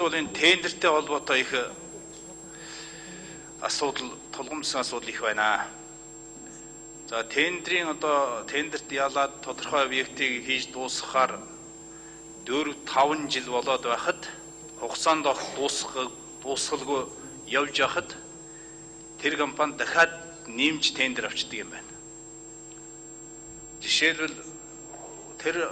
Энэ тендертэй холбоотой их асуудал, тулгамдсан асуудал их байна. За тендерийн тендерт ялаад тодорхой объектыг хийж дуусгахаар 4-5 жил болоод байхад хугацаанд дуусгалгүй явж байхад тэр компани дахиад нэмж тендер авчдаг юм байна. Жишээлбэл тэр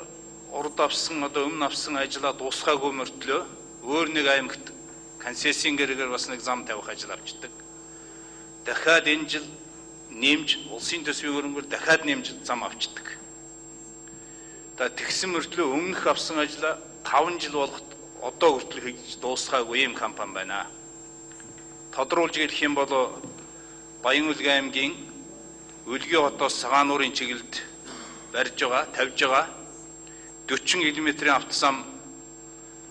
урд авсан өмнө авсан ажлаа дуусгаагүй мөртлөө өөр нэг аймагт концессийн гэрээр бас нэг зам тавих ажил авчдаг. Дахиад энэ жил нэмж улсын төсвийн хөрөнгөөр дахиад нэмж зам авчдаг. Тэгсэн мөртлөө өмнөх авсан ажлаа 5 жил болгоход одоо хүртэл хийж дуусгаагүй ийм компани байна. Тодруулж хэлэх юм бол Баян-Улгийн аймгийн Өлгий хотоос Цагаануурын чиглэлд тавьж байгаа 40 км-ийн автозам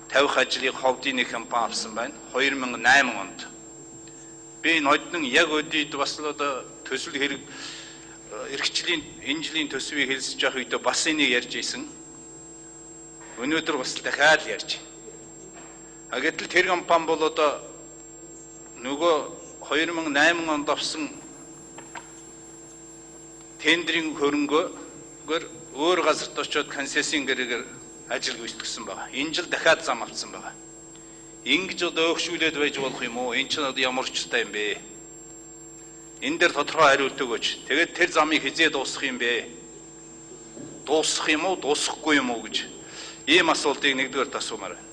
тавих ажлыг ховдын нэг компани авсан байна. 2008 онд. Би энэ хойдны яг өдийд бас төсөл хэрэг эрхчлийн энэ жилийн төсвийг хэлсэж явах үед бас энийг ярьж ийсэн. Өнөөдөр бас дахиад ярьж байна. Гэтэл тэр компани бол нөгөө 2008 онд авсан тендерийн хөрөнгөөр өөр газарт очиод концессийн гэрээр ажил гүйцэтгсэн байна. Энэ жил дахиад зам авсан байна. Ингэж өөгшүүлээд байж болох юм уу? Энэ ч ямар ч ёстой юм бэ? Энэ дээр тодорхой хариулт өгөөч. Тэгээд тэр замыг хизээ дуусгах юм бэ? Дуусгах юм уу, дуусгахгүй юм уу гэж ийм асуултыг нэгдүгээр асуумаар байна.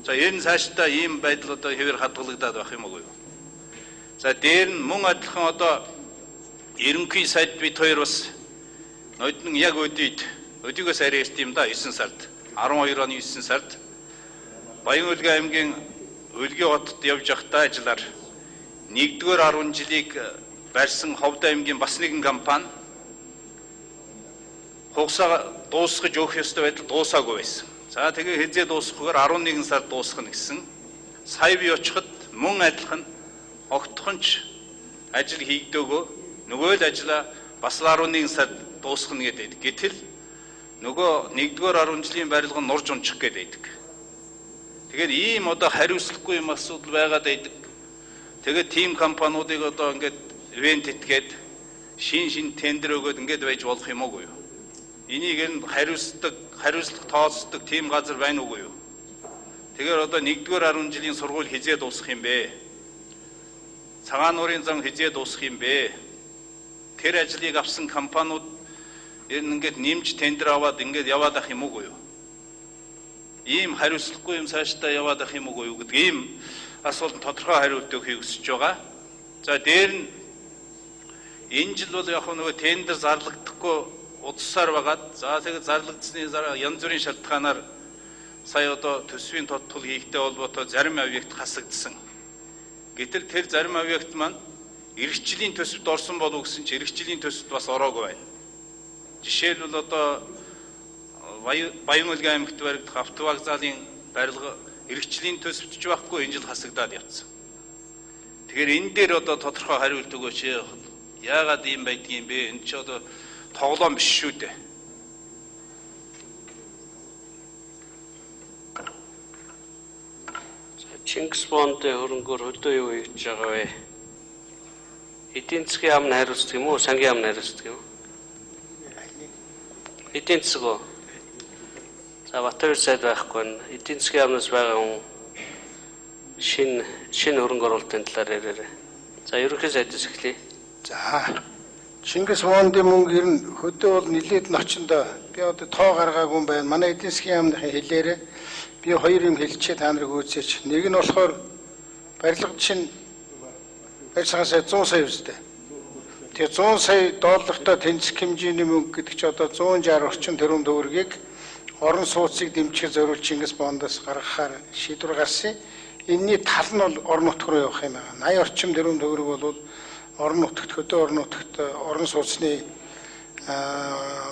За энэ цаашдаа ийм байдал хэвээр хадгалагдаад байх юм уу? За дээр нь мөн адилхан ерөнхий сайд бид хоёр бас нойдны яг өдийгөөс арай эрт юм да 9 сард 12 оны 9 сард Баян-Улгийн аймгийн Өлгий хотод явж байхдаа ажиллаар 1-р 10 жилийг барьсан Ховд аймгийн бас нэгэн компани хугацаа дуусгаж өгөх ёстой байтал дуусаагүй байсан. За тэгээ хязээ дуусгахаар 11 сард дуусгана гэсэн. Сая би очиход мөн адилхан огтхонч ажил хийгдөөгөө нөгөө л ажлаа бас 11 сард дуусгана гэдэг. Гэтэл нөгөө 1-р 10 жилийн барилга нурж унчих гэдэг. Тэгэхээр ийм хариуцлагагүй юм асуудал байгаад байдаг. Тэгээд тим компаниудыг ингээд ивент итгээд шин тендер өгөөд ингээд байж болох юм уу юу? Энийг нь хариуцлага тооцдог тим газар байна уугүй юу? Тэгэхээр 1-р 10 жилийн сургууль хизээ дуусгах юм бэ? Цагаануурын зам хизээ дуусгах юм бэ? Тэр ажлыг авсан компаниуд ингээд нэмж тендер аваад ингээд яваад ах юм уу юу? Ийм хариуцлагагүй юм цаашдаа яваад ах юм уу юу гэдэг ийм асуултанд тодорхой хариулт өгөхийг хүсэж байгаа. За дээр нь энэ жил бол яг нөгөө тендер зарлагдахгүй удаасаар байгаад за тэгээд зарлагдсны янз бүрийн шалтгаанаар сая төсвийн тодтол хийхтэй холбоотой зарим объект хасагдсан. Гэтэл тэр зарим объект маань эрхчлийн төсөвт орсон болов гэсэн чинь эрхчлийн төсөвт бас ороогүй байна. Жишээлбэл Баян-Улгийн аймагт баригдах автовокзалын барилга эрхчлийн төсөвт ч байхгүй энэ жил хасагдаад явцсан. Тэгэхээр энэ дээр тодорхой хариулт өгөөч. Яагаад ийм байдгийг юм бэ? Энэ ч тоглоом биш шүү дээ. Чингис бондын хөрөнгөөр хөдөө юу хийж байгаа вэ? Эдийн засгийн яамны хариуцдаг юм уу? Сангийн яамны хариуцдаг юм уу? Эдийн засаг уу? За Батбаяр сайд байхгүй нь эдийн засгийн яамнаас байгаа хүн шинэ хөрөнгө оруулалтын талаар яриарай. За ерөнхий сайдаас эхлэе. За Чингис бондын мөнгө ер нь хөдөө бол нилээд ночондоо би тоо гаргаагүй юм байна. Манай эдийн засгийн яамныхаа хэлээрээ би хоёр юм хэлчихээ та нарыг үзээч. Нэг нь болохоор барилга чинь барьсан сая 100 сая үстэй. Тэгээ 100 сая доллартай тэнцэх хэмжээний мөнгө гэдэг чинь 160 орчим тэрбум төгрөгийг орон сууцыг дэмжих зориулж Чингис бондоос гаргахаар шийдвэр гарсан. Энийний тал нь бол орон нутг руу явах юм байна. 80 орчим тэрбум төгрөг бол орон нутагт хөдөө орон нутагт орон сууцны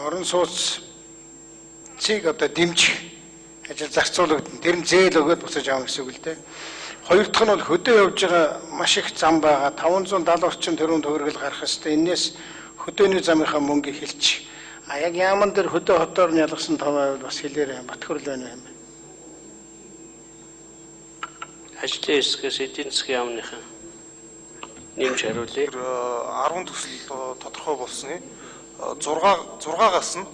орон сууцыг дэмжих ажил зарцуулагдана. Тэр нь зээл өгөөд буцаж авах гэсэн үг л дээ. Хоёр дахь нь бол хөдөө явж байгаа маш их зам байгаа. 570 орчим тэрбум төгрөг л гарах ёстой. Энээс хөдөөний замынхаа мөнгө хэлчих. Яг яаман дээр хөдөө хотоор нь ялгасан 5% бас хэлээрэй. Батхөрл байна юм. ажлын хэсгээс эдийн засгийн яамныхан нэмж хариулъя. 10 төсөл тодорхой болсны 6-аас нь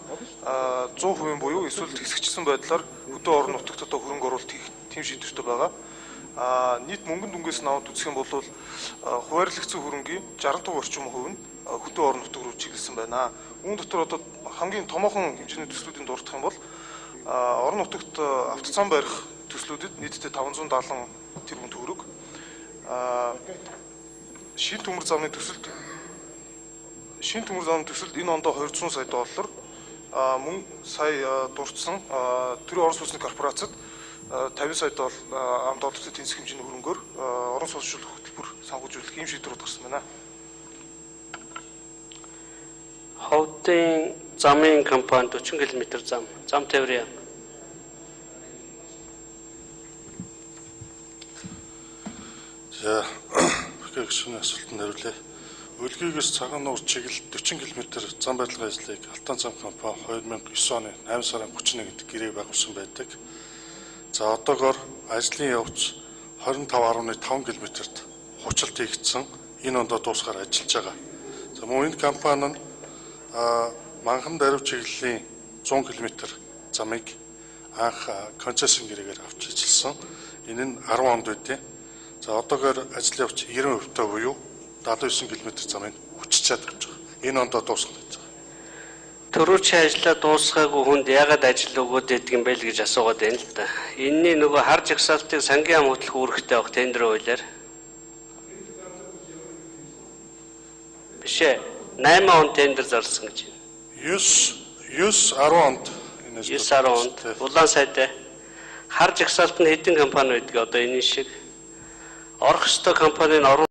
100% буюу эсвэл хэсэгчсэн байдлаар хөдөө орон нутагт одоо хөрөнгө оруулалт хийх тийм шийдвэртэй байгаа. Нийт мөнгөн дүнгээс нь аваад үзэх юм бол хуваарлагдсан хөрөнгийн 60% орчим хувь нь хөдөө орон нутаг руу чиглэсэн байна. Үүн дотор одоо хамгийн томоохон хэмжээний төслүүдийн дурдах юм бол орон нутагт автоцаан барих төслүүдэд нийтдээ 570 тэрбум төгрөг, шин төмөр замны төсөлд энэ ондоо 200 сая доллар, мөн сая дурдсан төрийн орон сууцны корпорацид 50 сая ам доллартай тэнцэх хэмжээний хөрөнгөөр орон сууцчлах хөтөлбөр санхүүжүүлэх ийм шийдвэрүүд гарсан байна. Ховдын замын компани 40 км зам тээврийн яам. За гэгшин асуултанд хариулъя. Үлгийгээс цагаан нуур чиглэл 40 км зам барилгын ажлыг Алтан зам компани 2009 оны 8 сарын 31-нд гэрээ байгуулсан байдаг. За одоогоор ажлын явц 25.5 км-т хуучилт хийгдсэн. Энэ ондоо дуусгаар ажиллаж байгаа. За мөн энэ компани нь Манхан даруй чиглэлийн 100 км замыг анх концессийн гэрээгээр авч ажилласан. Энэ нь 10 онд байдیں۔ За одоогоор ажлын явц 90% буюу 79 км замыг хүчичээд авч байгаа. Энэ ондоо дуусгах гэж байгаа. Төрүүчийн ажлаа дуусгаагүй хүнд яагаад ажил өгөөд байдаг юм бэ л гэж асуугаад байна л да. Энэний нөгөө хар жагсаалтыг сангийн ам хөтлөх үүрэгтэй авах тендер хуулиар бишээ 8 он тендер зарласан гэж байна. 9-10 онд 9-10 онд улаан сайтай хар жагсаалт нь хэдэн компани байдаг одоо энэ шиг орох ёстой компанийн орон